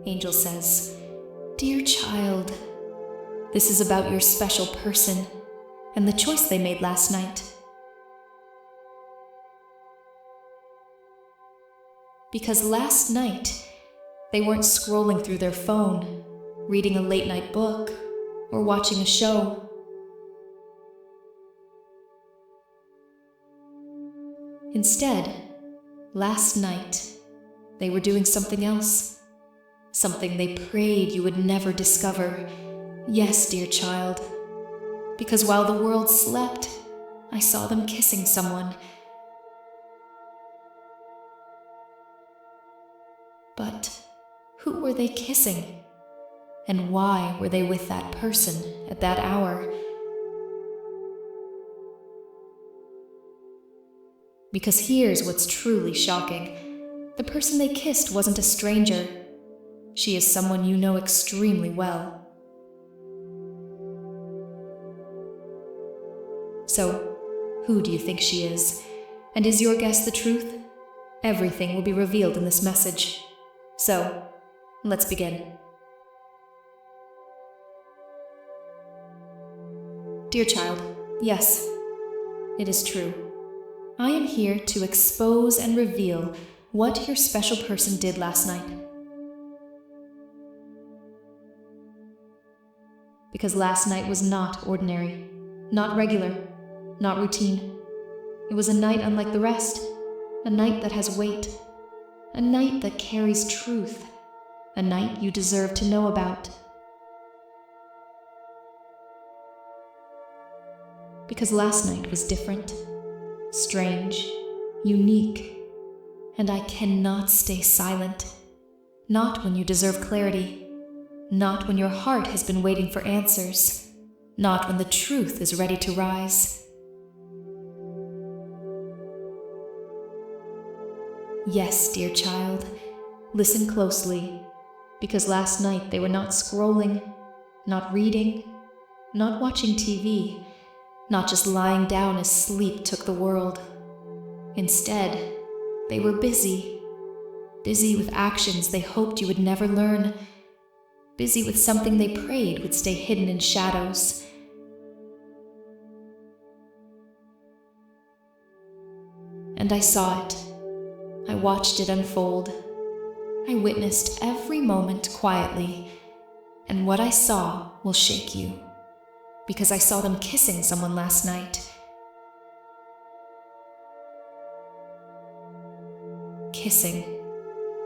Angel says, "Dear child, this is about your special person and the choice they made last night. Because last night, they weren't scrolling through their phone, reading a late-night book, or watching a show. Instead, last night, they were doing something else, something they prayed you would never discover. Yes, dear child, because while the world slept, I saw them kissing someone. But who were they kissing? And why were they with that person at that hour? Because here's what's truly shocking. The person they kissed wasn't a stranger. She is someone you know extremely well. So, who do you think she is? And is your guess the truth? Everything will be revealed in this message. So, let's begin. Dear child, yes, it is true. I am here to expose and reveal what your special person did last night. Because last night was not ordinary, not regular, not routine. It was a night unlike the rest, a night that has weight, a night that carries truth, a night you deserve to know about. Because last night was different, strange, unique, and I cannot stay silent. Not when you deserve clarity, not when your heart has been waiting for answers, not when the truth is ready to rise. Yes, dear child, listen closely, because last night they were not scrolling, not reading, not watching TV, not just lying down as sleep took the world. Instead, they were busy with actions they hoped you would never learn, busy with something they prayed would stay hidden in shadows. And I saw it. I watched it unfold. I witnessed every moment quietly, and what I saw will shake you, because I saw them kissing someone last night. Kissing.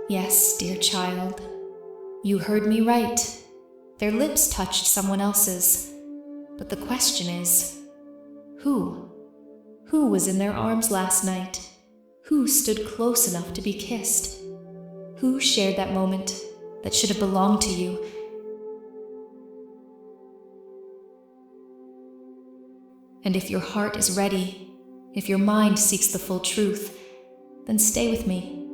Yes, dear child. You heard me right. Their lips touched someone else's. But the question is, who? Who was in their arms last night? Who stood close enough to be kissed? Who shared that moment that should have belonged to you? And if your heart is ready, if your mind seeks the full truth, then stay with me.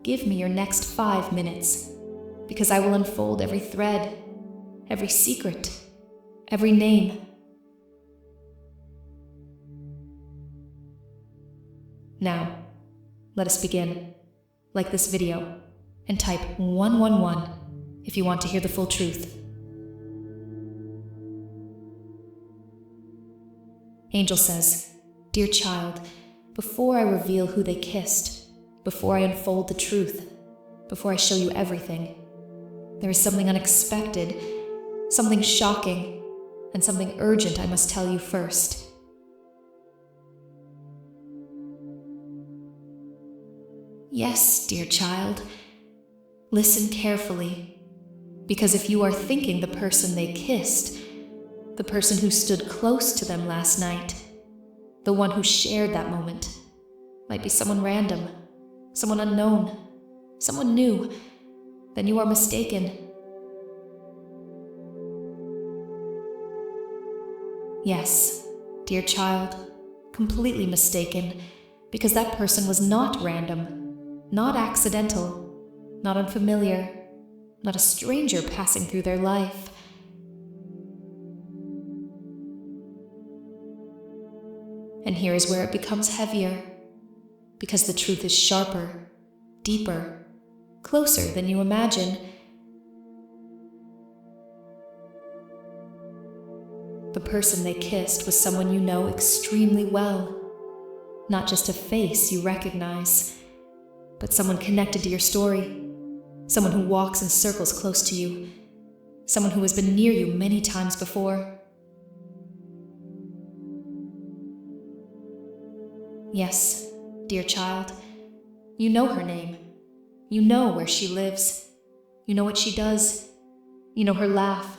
Give me your next 5 minutes, because I will unfold every thread, every secret, every name. Now, let us begin. Like this video, and type 111 if you want to hear the full truth. Angel says, "Dear child, before I reveal who they kissed, before I unfold the truth, before I show you everything, there is something unexpected, something shocking, and something urgent I must tell you first." Yes, dear child, listen carefully, because if you are thinking the person they kissed, the person who stood close to them last night, the one who shared that moment, might be someone random, someone unknown, someone new, then you are mistaken. Yes, dear child, completely mistaken, because that person was not random, not accidental, not unfamiliar, not a stranger passing through their life. And here is where it becomes heavier, because the truth is sharper, deeper, closer than you imagine, The person they kissed was someone you know extremely well. Not just a face you recognize, but someone connected to your story. Someone who walks in circles close to you. Someone who has been near you many times before. Yes, dear child, you know her name. You know where she lives. You know what she does. You know her laugh,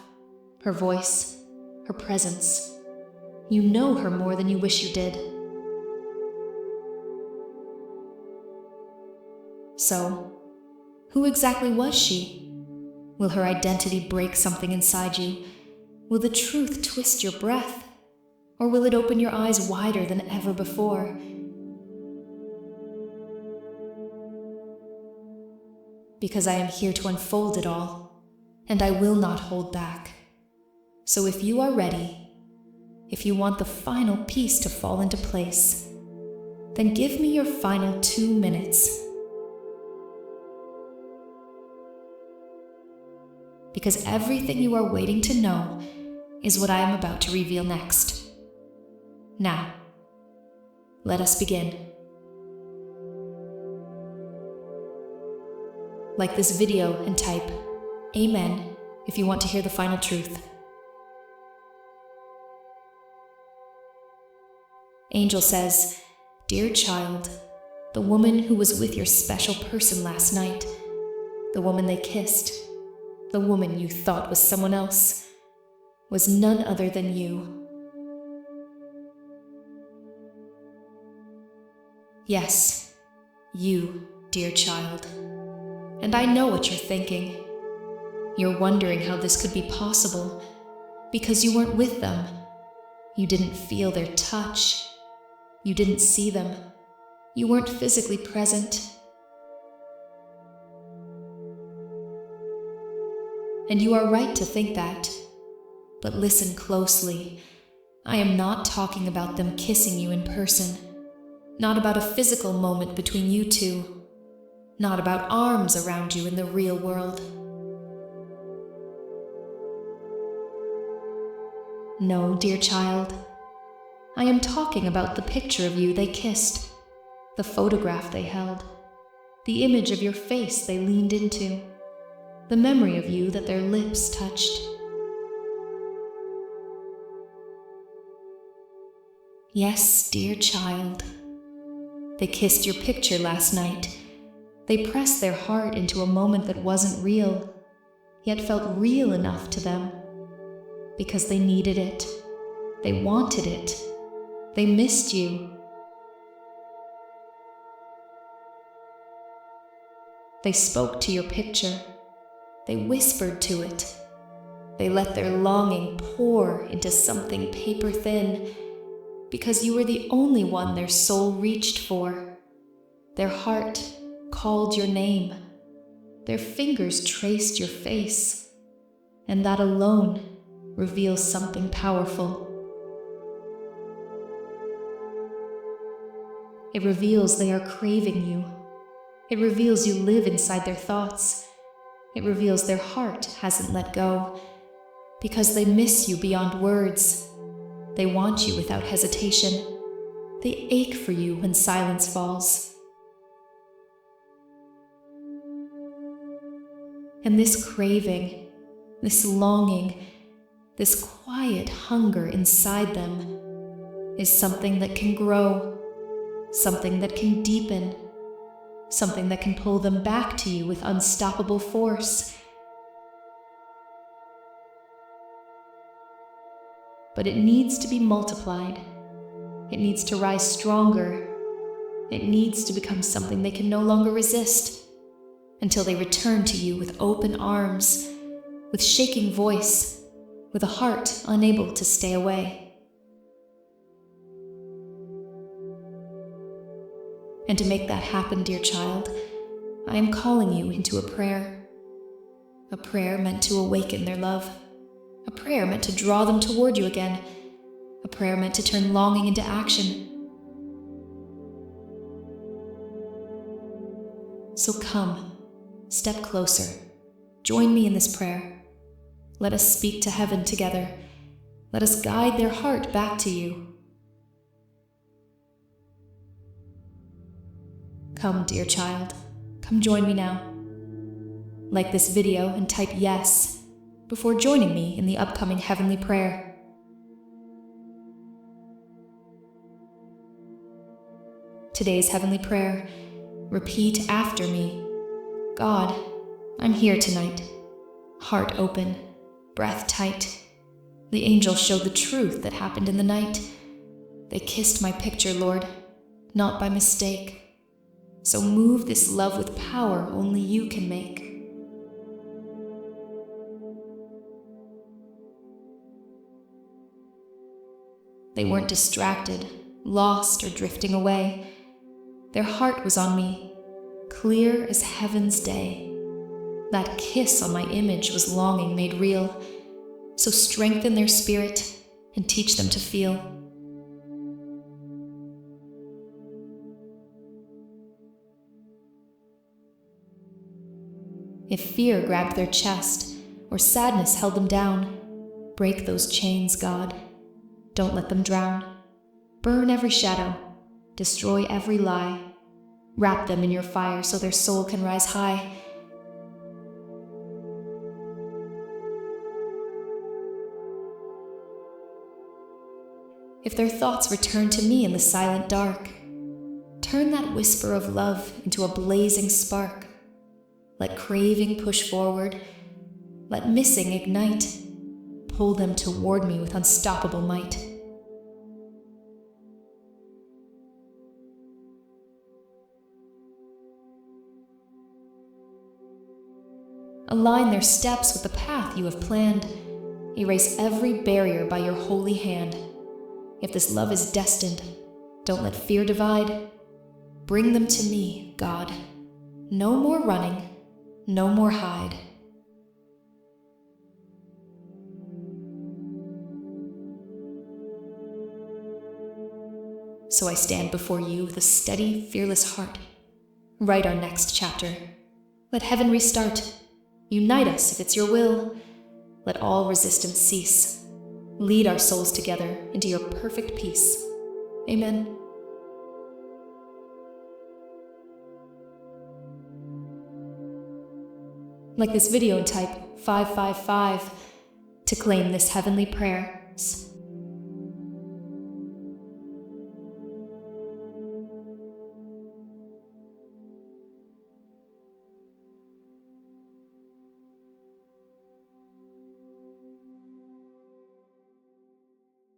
her voice, her presence. You know her more than you wish you did. So, who exactly was she? Will her identity break something inside you? Will the truth twist your breath? Or will it open your eyes wider than ever before? Because I am here to unfold it all, and I will not hold back. So if you are ready, if you want the final piece to fall into place, then give me your final 2 minutes. Because everything you are waiting to know is what I am about to reveal next. Now, let us begin. Like this video and type Amen if you want to hear the final truth. Angel says, "Dear child, the woman who was with your special person last night, the woman they kissed, the woman you thought was someone else, was none other than you." Yes, you, dear child. And I know what you're thinking. You're wondering how this could be possible, because you weren't with them. You didn't feel their touch. You didn't see them. You weren't physically present. And you are right to think that. But listen closely. I am not talking about them kissing you in person. Not about a physical moment between you two. Not about arms around you in the real world. No, dear child. I am talking about the picture of you they kissed, the photograph they held, the image of your face they leaned into, the memory of you that their lips touched. Yes, dear child. They kissed your picture last night. They pressed their heart into a moment that wasn't real, yet felt real enough to them. Because they needed it. They wanted it. They missed you. They spoke to your picture. They whispered to it. They let their longing pour into something paper thin, because you were the only one their soul reached for. Their heart called your name. Their fingers traced your face. And that alone reveals something powerful. It reveals they are craving you. It reveals you live inside their thoughts. It reveals their heart hasn't let go, because they miss you beyond words. They want you without hesitation. They ache for you when silence falls. And this craving, this longing, this quiet hunger inside them is something that can grow, something that can deepen, something that can pull them back to you with unstoppable force. But it needs to be multiplied. It needs to rise stronger. It needs to become something they can no longer resist, until they return to you with open arms, with shaking voice, with a heart unable to stay away. And to make that happen, dear child, I am calling you into a prayer meant to awaken their love, a prayer meant to draw them toward you again, a prayer meant to turn longing into action. So come, step closer, join me in this prayer. Let us speak to heaven together. Let us guide their heart back to you. Come, dear child, come join me now. Like this video and type yes before joining me in the upcoming heavenly prayer. Today's heavenly prayer, repeat after me. God, I'm here tonight. Heart open, breath tight. The angels showed the truth that happened in the night. They kissed my picture, Lord, not by mistake. So move this love with power only you can make. They weren't distracted, lost, or drifting away. Their heart was on me, clear as heaven's day. That kiss on my image was longing made real, so strengthen their spirit and teach them to feel. If fear grabbed their chest or sadness held them down, break those chains, God. Don't let them drown. Burn every shadow, destroy every lie. Wrap them in your fire so their soul can rise high. If their thoughts return to me in the silent dark, turn that whisper of love into a blazing spark. Let craving push forward, let missing ignite. Pull them toward me with unstoppable might. Align their steps with the path you have planned. Erase every barrier by your holy hand. If this love is destined, don't let fear divide. Bring them to me, God. No more running, no more hide. So I stand before you with a steady, fearless heart. Write our next chapter. Let heaven restart. Unite us if it's your will. Let all resistance cease. Lead our souls together into your perfect peace. Amen. Like this video and type 555 to claim this heavenly prayer.